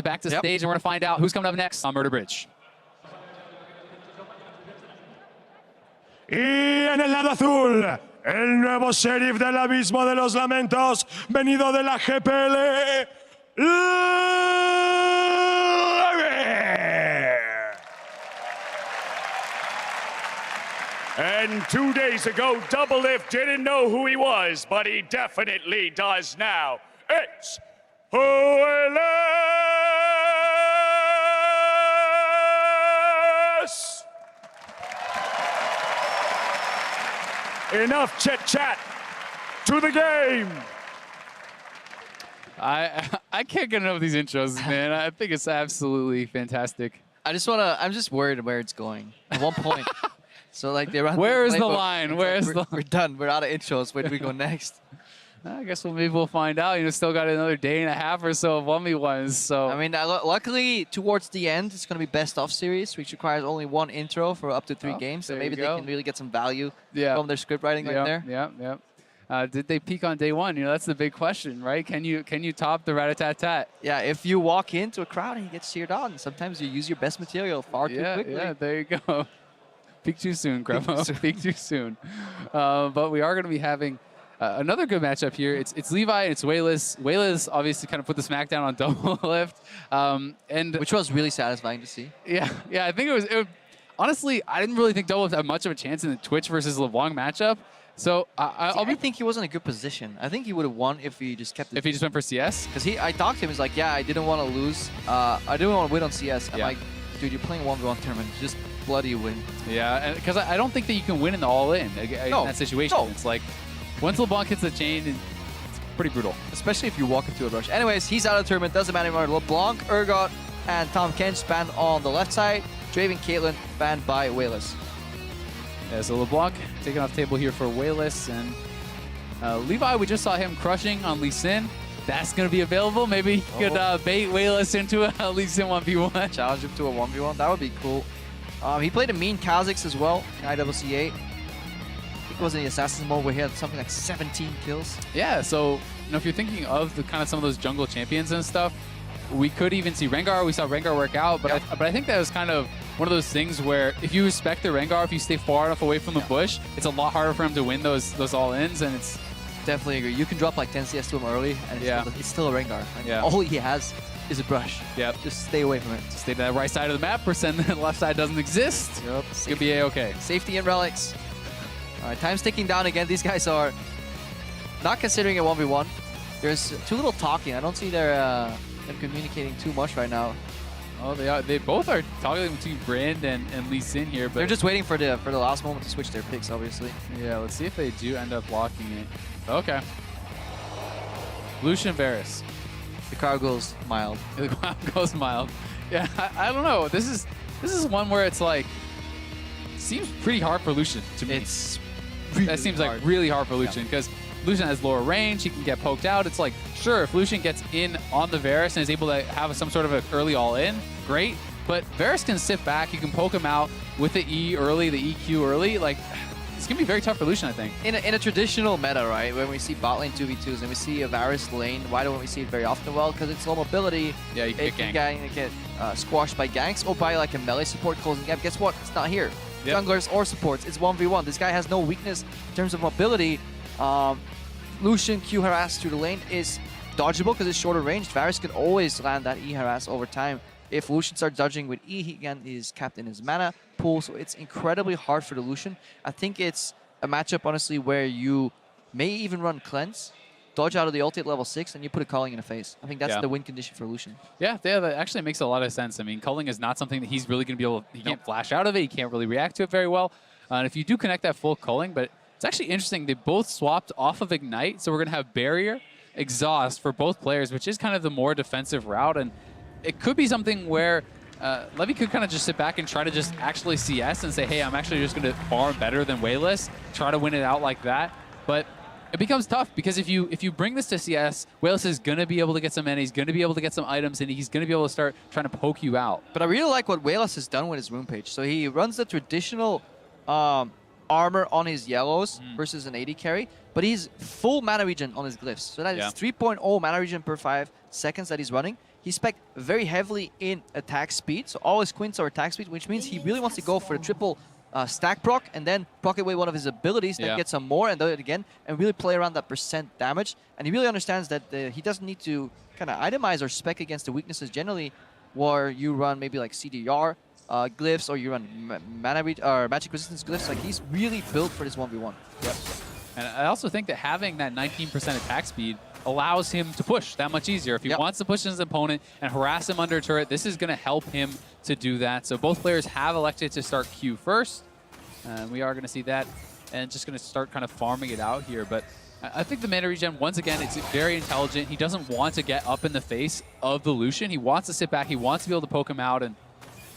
back to stage, and we're going to find out who's coming up next on Murder Bridge. Y en el lado azul, el nuevo sheriff del abismo de los lamentos, venido de la GPL, Levi. And 2 days ago, Double Lift didn't know who he was, but he definitely does now. It's Allstar. Enough chit-chat. To the game. I can't get enough of these intros, man. I think it's absolutely fantastic. I'm just worried where it's going. At one point. So like they run. Where is the line? Where is the? We're done. We're out of intros. Where do we go next? I guess maybe we'll find out. You know, still got another day and a half or so of 1v1s. So I mean, luckily towards the end, it's going to be best of series, which requires only one intro for up to 3 games. So maybe they can really get some value from their script writing right there. Yeah. Did they peak on day one? You know, that's the big question, right? Can you top the rat-a-tat-tat? Yeah, if you walk into a crowd and you get cheered on, sometimes you use your best material far too quickly. Yeah, there you go. Peak too soon, Gremo. Peak too soon. But we are going to be having another good matchup here. It's Levi and it's we1less. we1less obviously kind of put the smackdown on Double Lift, and which was really satisfying to see. Yeah. I think it was. Honestly, I didn't really think Double Lift had much of a chance in the Twitch versus LeBlanc matchup. So I think he was in a good position. I think he would have won if he just kept it. If he just went for CS? Because I talked to him. He's like, yeah, I didn't want to lose. I didn't want to win on CS. I'm like, dude, you're playing a 1v1 tournament. Just bloody win. Yeah, because I don't think that you can win in the all-in in that situation. No. It's like, once LeBlanc hits the chain, it's pretty brutal. Especially if you walk into a rush. Anyways, he's out of the tournament. Doesn't matter anymore. LeBlanc, Urgot, and Tom Kench banned on the left side. Draven, Caitlyn banned by we1less. Yeah, so LeBlanc taking off table here for we1less, and Levi, we just saw him crushing on Lee Sin. That's going to be available. Maybe he could bait we1less into a Lee Sin 1v1. Challenge him to a 1v1. That would be cool. He played a mean Kha'Zix as well in IWC8. I think it was in the Assassin's mode where he had something like 17 kills. Yeah, so if you're thinking of the kind of some of those jungle champions and stuff, we could even see Rengar. We saw Rengar work out, but I think that was kind of one of those things where if you respect the Rengar, if you stay far enough away from the bush, it's a lot harder for him to win those all-ins, and it's... Definitely agree. You can drop like 10 CS to him early, and it's still a Rengar. Like, all he has is a brush. Yep. Just stay away from it. Stay to that right side of the map, pretend the left side doesn't exist. Yep. It's going to be A-okay. Safety and relics. All right, time's ticking down again. These guys are not considering a 1v1. There's too little talking. I don't see them communicating too much right now. Oh, they are. They both are toggling between Brand and Lee Sin here, but they're just waiting for the last moment to switch their picks, obviously. Yeah, let's see if they do end up locking it. Okay. Lucian Varus. The crowd goes mild. The crowd goes mild. Yeah, I don't know. This is one where it's like seems pretty hard for Lucian to me. It's really that seems hard. like really hard for Lucian because Lucian has lower range. He can get poked out. It's like, sure, if Lucian gets in on the Varus and is able to have some sort of an early all-in, great. But Varus can sit back. You can poke him out with the E early, the EQ early. Like, it's going to be very tough for Lucian, I think. In a traditional meta, right, when we see bot lane 2v2s and we see a Varus lane, why don't we see it very often? Well, because it's low mobility. Yeah, you can get squashed by ganks or by like a melee support closing gap. Guess what? It's not here. Yep. Junglers or supports. It's 1v1. This guy has no weakness in terms of mobility. Lucian Q harass through the lane is dodgeable because it's shorter range. Varus can always land that E harass over time. If Lucian starts dodging with E, he again is capped in his mana pool, so it's incredibly hard for the Lucian. I think it's a matchup, honestly, where you may even run Cleanse, dodge out of the ult at level 6, and you put a Culling in the face. I think that's the win condition for Lucian. Yeah, that actually makes a lot of sense. I mean, Culling is not something that he's really going to be able to... He can't flash out of it. He can't really react to it very well. And if you do connect that full Culling, but it's actually interesting. They both swapped off of Ignite, so we're going to have Barrier, Exhaust for both players, which is kind of the more defensive route. And it could be something where Levi could kind of just sit back and try to just actually CS and say, hey, I'm actually just going to farm better than we1less, try to win it out like that. But it becomes tough because if you bring this to CS, we1less is going to be able to get some mana, he's going to be able to get some items, and he's going to be able to start trying to poke you out. But I really like what we1less has done with his rune page. So he runs the traditional armor on his yellows versus an AD carry, but he's full mana regen on his glyphs. So that is 3.0 mana regen per 5 seconds that he's running. he spec'd very heavily in attack speed. So all his quints are attack speed, which means he really wants to go for the triple stack proc and then proc away one of his abilities, then get some more and do it again, and really play around that percent damage. And he really understands that he doesn't need to kind of itemize or spec against the weaknesses generally, where you run maybe like CDR glyphs or you run magic resistance glyphs. Like, he's really built for this 1v1. Yep. And I also think that having that 19% attack speed allows him to push that much easier. If he wants to push his opponent and harass him under turret, this is going to help him to do that. So both players have elected to start Q first. We are going to see that and just going to start kind of farming it out here. But I think the mana regen, once again, it's very intelligent. He doesn't want to get up in the face of the Lucian. He wants to sit back. He wants to be able to poke him out. And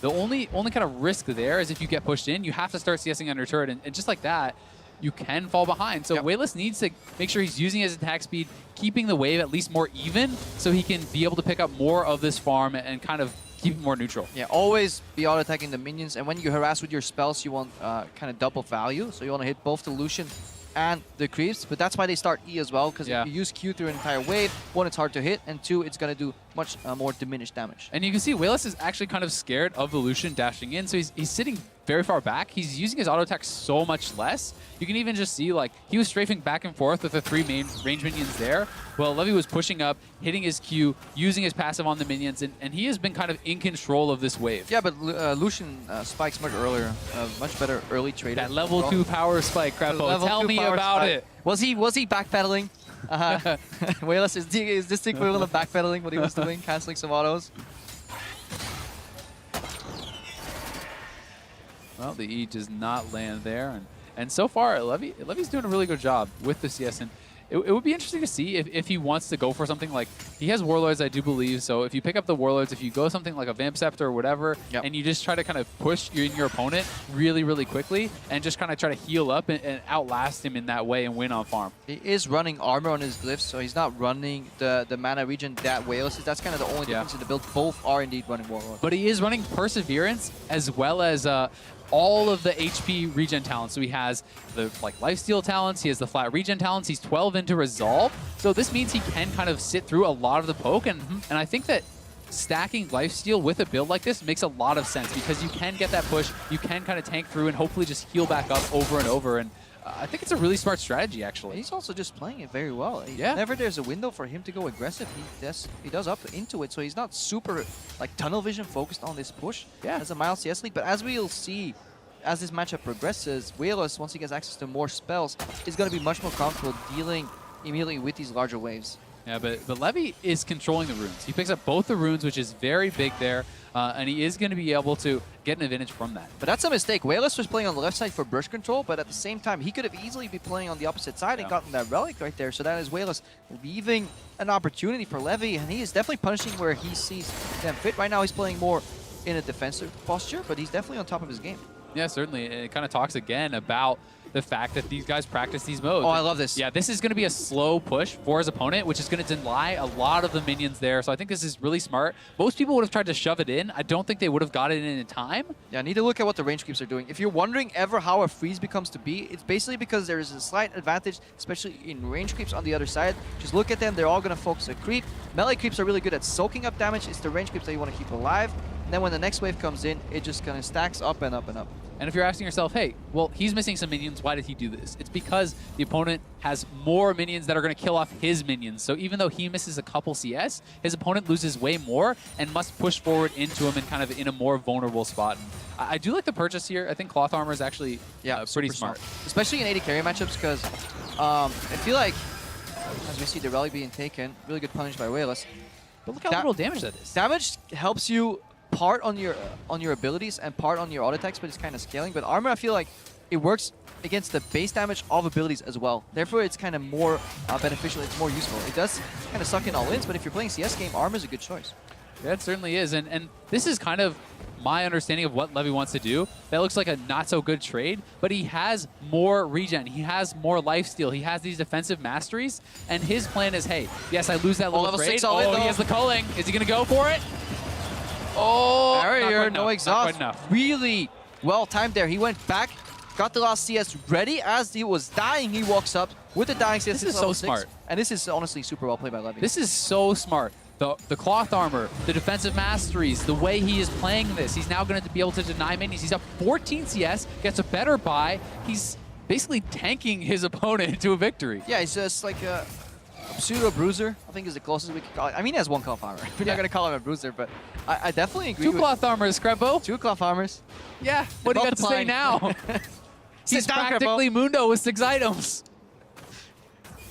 the only kind of risk there is if you get pushed in, you have to start CSing under turret. And just like that, you can fall behind. So We1less needs to make sure he's using his attack speed, keeping the wave at least more even, so he can be able to pick up more of this farm and kind of keep it more neutral. Yeah, always be auto-attacking the minions. And when you harass with your spells, you want kind of double value. So you want to hit both the Lucian and the creeps, but that's why they start E as well, because if you use Q through an entire wave, one, it's hard to hit, and two, it's going to do much more diminished damage. And you can see We1less is actually kind of scared of the Lucian dashing in, so he's sitting very far back. He's using his auto attack so much less. You can even just see, like, he was strafing back and forth with the 3 main range minions there. Well, Levi was pushing up, hitting his Q, using his passive on the minions, and he has been kind of in control of this wave. Yeah, but Lucian spikes much earlier, much better early trader. That level 2 power spike, Crapo. Tell me about it. Was he backpedaling? We1less is this the equivalent of backpedaling, what he was doing, canceling some autos? Well, the E does not land there. And so far, Levi's doing a really good job with the CS. And it would be interesting to see if he wants to go for something like, he has Warlords, I do believe. So if you pick up the Warlords, if you go something like a Vamp Scepter or whatever, and you just try to kind of push your opponent really, really quickly and just kind of try to heal up and outlast him in that way and win on farm. He is running armor on his glyphs, so he's not running the mana regen that We1less is. That's kind of the only difference in the build. Both are indeed running Warlords. But he is running Perseverance as well as all of the HP regen talents. So he has the lifesteal talents, he has the flat regen talents, he's 12 into Resolve. So this means he can kind of sit through a lot of the poke, and I think that stacking lifesteal with a build like this makes a lot of sense, because you can get that push, you can kind of tank through and hopefully just heal back up over and over. And I think it's a really smart strategy, actually. He's also just playing it very well. Yeah. Whenever there's a window for him to go aggressive, he does up into it. So he's not super tunnel vision focused on this push as a mild CS league. But as we'll see, as this matchup progresses, We1less, once he gets access to more spells, is going to be much more comfortable dealing immediately with these larger waves. Yeah, but Levi is controlling the runes. He picks up both the runes, which is very big there, and he is going to be able to get an advantage from that. But that's a mistake. We1less was playing on the left side for brush control, but at the same time, he could have easily been playing on the opposite side and gotten that relic right there. So that is We1less leaving an opportunity for Levi, and he is definitely punishing where he sees them fit. Right now, he's playing more in a defensive posture, but he's definitely on top of his game. Yeah, certainly. And it kind of talks again about the fact that these guys practice these modes. Oh, I love this. Yeah, this is going to be a slow push for his opponent, which is going to deny a lot of the minions there. So I think this is really smart. Most people would have tried to shove it in. I don't think they would have got it in time. Yeah, I need to look at what the range creeps are doing. If you're wondering ever how a freeze becomes to be, it's basically because there is a slight advantage, especially in range creeps on the other side. Just look at them. They're all going to focus a creep. Melee creeps are really good at soaking up damage. It's the range creeps that you want to keep alive. And then when the next wave comes in, it just kind of stacks up and up and up. And if you're asking yourself, hey, well, he's missing some minions, why did he do this? It's because the opponent has more minions that are going to kill off his minions. So even though he misses a couple CS, his opponent loses way more and must push forward into him and kind of in a more vulnerable spot. And I do like the purchase here. I think Cloth Armor is actually pretty smart. Especially in AD carry matchups, because I feel like, as we see the relic being taken, really good punish by We1less. But look how little damage that is. Damage helps you part on your abilities and part on your auto attacks, but it's kind of scaling. But armor, I feel like it works against the base damage of abilities as well. Therefore, it's kind of more beneficial. It's more useful. It does kind of suck in all wins, but if you're playing CS game, armor is a good choice. Yeah, it certainly is. And this is kind of my understanding of what Levi wants to do. That looks like a not-so-good trade, but he has more regen. He has more lifesteal. He has these defensive masteries, and his plan is, hey, yes, I lose that little trade. Oh, he has the culling. Is he going to go for it? Oh, barrier, no exhaust. Not quite enough. Really well timed there. He went back, got the last CS ready. As he was dying, he walks up with the dying CS. This is so smart. And this is honestly super well played by Levi. This is so smart. the cloth armor, the defensive masteries, the way he is playing this. He's now going to be able to deny minions. He's up 14 CS, gets a better buy. He's basically tanking his opponent to a victory. Yeah, he's just like a pseudo bruiser, I think is the closest we could call it. I mean, he has one cloth armor. We're not going to call him a bruiser, but I definitely agree. 2 cloth armors, Screbo. 2 cloth armors. Yeah, what do you got to say now? He's practically Mundo with 6 items.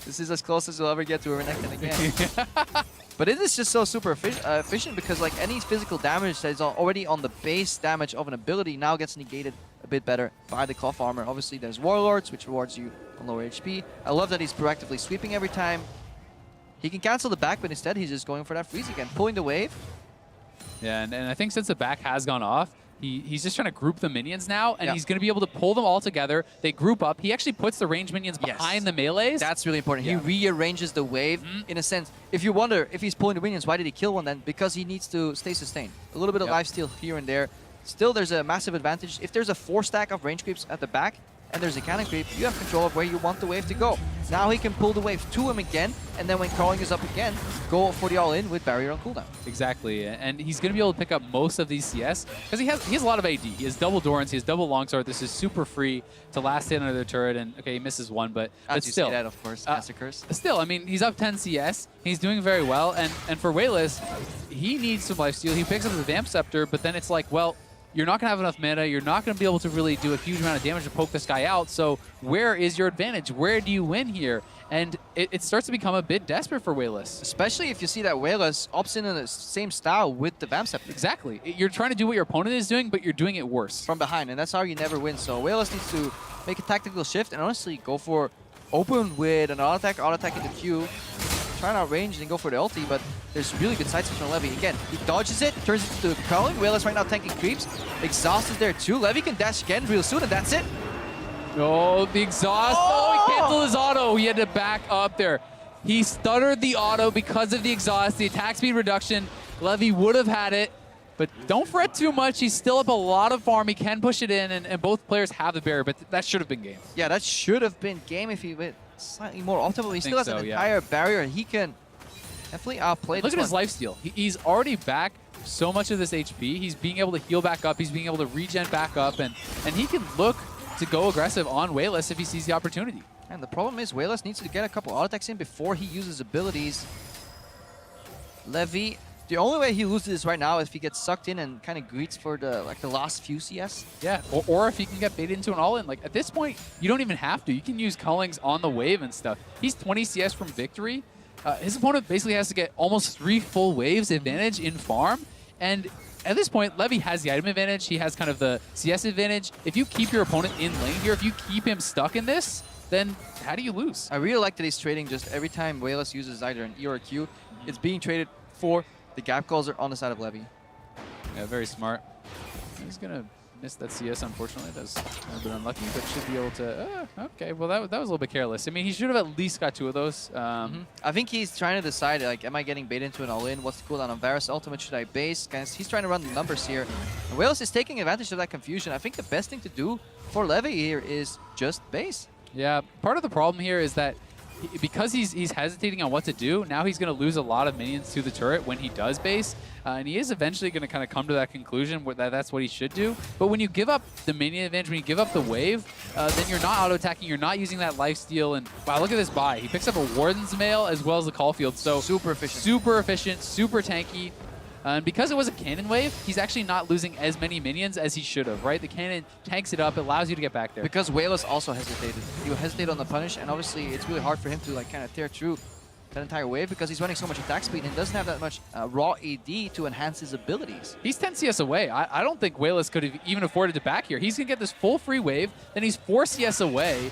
This is as close as we'll ever get to a Renekton again. But it is just so super efficient because like any physical damage that is already on the base damage of an ability now gets negated a bit better by the cloth armor. Obviously, there's Warlords, which rewards you on lower HP. I love that he's proactively sweeping every time. He can cancel the back, but instead he's just going for that freeze again, pulling the wave. Yeah, and I think since the back has gone off, he's just trying to group the minions now, and he's going to be able to pull them all together. They group up. He actually puts the ranged minions behind the melees. That's really important. He rearranges the wave in a sense. If you wonder if he's pulling the minions, why did he kill one then? Because he needs to stay sustained. A little bit of lifesteal here and there. Still, there's a massive advantage. If there's a 4-stack of range creeps at the back, and there's a cannon creep, you have control of where you want the wave to go. Now he can pull the wave to him again, and then when crawling is up again, go for the all-in with barrier on cooldown. Exactly, and he's going to be able to pick up most of these CS, because he has a lot of AD. He has double Dorans, he has double Longsword. This is super free to last hit under the turret, and okay, he misses one, but still. That, of course, massacres. Still, I mean, he's up 10 CS, he's doing very well, and for Way1less, he needs some lifesteal. He picks up the Vamp Scepter, but then it's like, well, you're not going to have enough mana. You're not going to be able to really do a huge amount of damage to poke this guy out. So where is your advantage? Where do you win here? And it starts to become a bit desperate for Way1less. Especially if you see that Way1less opts in the same style with the Vamp Scepter. Exactly. You're trying to do what your opponent is doing, but you're doing it worse. From behind, and that's how you never win. So Way1less needs to make a tactical shift and honestly go for open with an auto attack into Q. Try and outrange and go for the ulti, but there's really good side switch on Levi. Again, he dodges it, turns it to Culling. Way1less right now tanking creeps. Exhaust is there too. Levi can dash again real soon, and that's it. Oh, the exhaust. Oh, he canceled his auto. He had to back up there. He stuttered the auto because of the exhaust, the attack speed reduction. Levi would have had it, but don't fret too much. He's still up a lot of farm. He can push it in, and both players have the barrier, but that should have been game. Yeah, that should have been game if he went slightly more optimal. He still has an entire barrier. He can definitely outplay this. Look at his lifesteal. He's already back so much of this HP. He's being able to heal back up. He's being able to regen back up, and he can look to go aggressive on Way1less if he sees the opportunity. And the problem is Way1less needs to get a couple auto attacks in before he uses abilities. Levi, the only way he loses this right now is if he gets sucked in and kind of greets for the last few CS. Yeah, or if he can get baited into an all-in. Like at this point, you don't even have to. You can use Cullings on the wave and stuff. He's 20 CS from victory. His opponent basically has to get almost 3 full waves advantage in farm. And at this point, Levi has the item advantage. He has kind of the CS advantage. If you keep your opponent in lane here, if you keep him stuck in this, then how do you lose? I really like that he's trading just every time Way1less uses either an E or a Q, it's being traded for the gap calls are on the side of Levi. Yeah, very smart. He's going to miss that CS, unfortunately. That's a little bit unlucky, but should be able to... okay, well, that was a little bit careless. I mean, he should have at least got 2 of those. I think he's trying to decide, like, am I getting baited into an all-in? What's the cooldown on Varus ultimate? Should I base? He's trying to run the numbers here. And Way1less is taking advantage of that confusion. I think the best thing to do for Levi here is just base. Yeah, part of the problem here is that because he's hesitating on what to do, now he's going to lose a lot of minions to the turret when he does base. And he is eventually going to kind of come to that conclusion where that's what he should do. But when you give up the minion advantage, when you give up the wave, then you're not auto-attacking, you're not using that lifesteal. And wow, look at this buy. He picks up a Warden's Mail as well as the Caulfield. So super efficient. Super efficient, super tanky. And because it was a cannon wave, he's actually not losing as many minions as he should have, right? The cannon tanks it up, it allows you to get back there. Because Way1less also hesitated. He would hesitate on the punish, and obviously it's really hard for him to like kind of tear through that entire wave because he's running so much attack speed and doesn't have that much raw AD to enhance his abilities. He's 10 CS away. I don't think Way1less could have even afforded to back here. He's going to get this full free wave, then he's 4 CS away,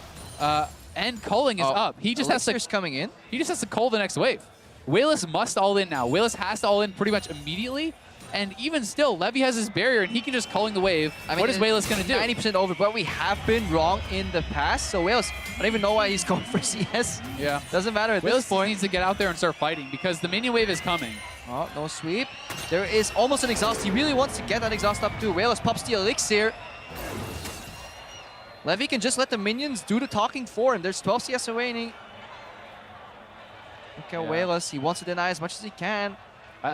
and Culling is up. He just has to coming in. He just has to cull the next wave. Way1less must all in now. Way1less has to all in pretty much immediately. And even still, Levi has his barrier, and he can just Culling the wave. I mean, what is Way1less going to do? 90% over, but we have been wrong in the past. So Way1less, I don't even know why he's going for CS. Yeah. Doesn't matter at this point. Needs to get out there and start fighting because the minion wave is coming. Oh, no sweep. There is almost an exhaust. He really wants to get that exhaust up too. Way1less pops the elixir. Levi can just let the minions do the talking for him. There's 12 CS away. And okay, Way1less, he wants to deny as much as he can.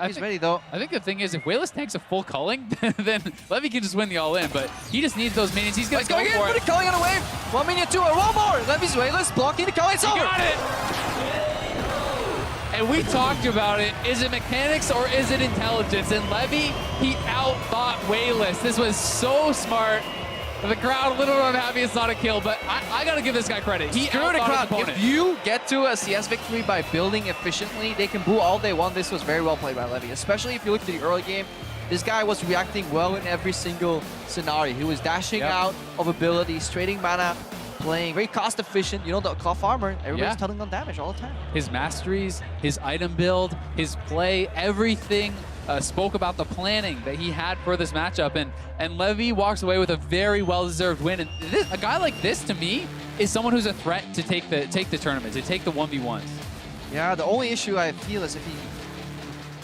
He's ready though. I think the thing is, if We1less takes a full culling, then Levi can just win the all-in, but he just needs those minions. He's going to go He's for going in, it. culling on a wave. 1 minion, 2, and one more. Levi's We1less blocking the culling. It's He over. got it! And we talked about it. Is it mechanics or is it intelligence? And Levi, he outthought We1less. This was so smart. The crowd a little unhappy it's not a kill, but I got to give this guy credit. He Screw the outthought his crowd. opponent. If you get to a CS victory by building efficiently, they can boo all they want. This was very well played by Levi, especially if you look at the early game. This guy was reacting well in every single scenario. He was dashing out of abilities, trading mana, playing very cost efficient. You know, the cloth armor, everybody's tunneling on damage all the time. His masteries, his item build, his play, everything spoke about the planning that he had for this matchup. And Levi walks away with a very well-deserved win. And a guy like this, to me, is someone who's a threat to take the tournament, to take the 1v1s. Yeah, the only issue I feel is if he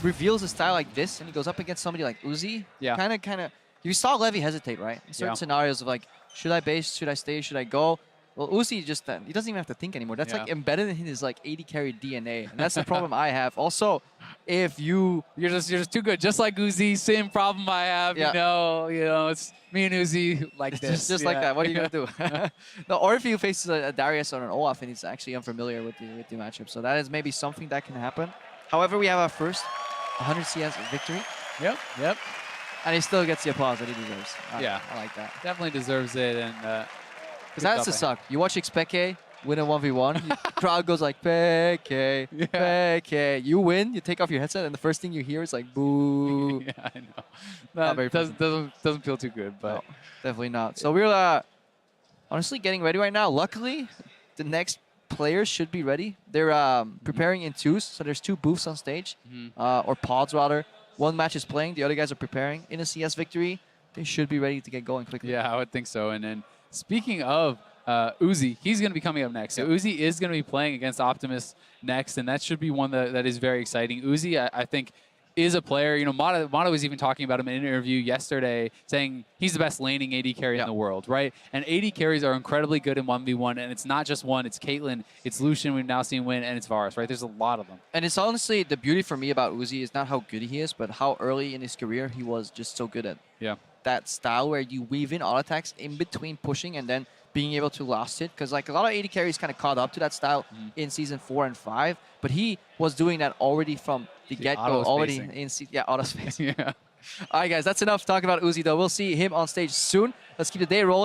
reveals a style like this and he goes up against somebody like Uzi, kind of, you saw Levi hesitate, right? In certain scenarios of like, should I base, should I stay, should I go? Well, Uzi just, he doesn't even have to think anymore. That's like embedded in his like 80 carry DNA. And that's the problem I have. Also, if you're just too good. Just like Uzi, same problem I have, you know, it's me and Uzi like this. Just like that. What are you going to do? No, or if you face a Darius or an Olaf and he's actually unfamiliar with the matchup. So that is maybe something that can happen. However, we have our first 100 CS victory. Yep. And he still gets the applause that he deserves. Yeah. I like that. Definitely deserves it. And because that's the suck. You watch Xpeke win a 1v1, crowd goes like, Peke, Peke. You win, you take off your headset, and the first thing you hear is like, boo. Yeah, I know. That doesn't feel too good, but... No, definitely not. So we're honestly getting ready right now. Luckily, the next players should be ready. They're preparing in twos, so there's 2 booths on stage, or pods rather. One match is playing, the other guys are preparing. In a CS victory, they should be ready to get going quickly. Yeah, I would think so. And then speaking of Uzi, he's going to be coming up next. So Uzi is going to be playing against Optimus next, and that should be one that is very exciting. Uzi, I think, is a player. You know, Mata was even talking about him in an interview yesterday, saying he's the best laning AD carry in the world, right? And AD carries are incredibly good in 1v1, and it's not just one. It's Caitlyn, it's Lucian, we've now seen win, and it's Varus, right? There's a lot of them. And it's honestly, the beauty for me about Uzi is not how good he is, but how early in his career he was just so good at that style where you weave in auto attacks in between pushing and then being able to last it. Because like a lot of AD carries kind of caught up to that style in season 4 and 5, but he was doing that already from the get-go, already in auto space. Yeah. All right, guys, that's enough talking about Uzi, though. We'll see him on stage soon. Let's keep the day rolling.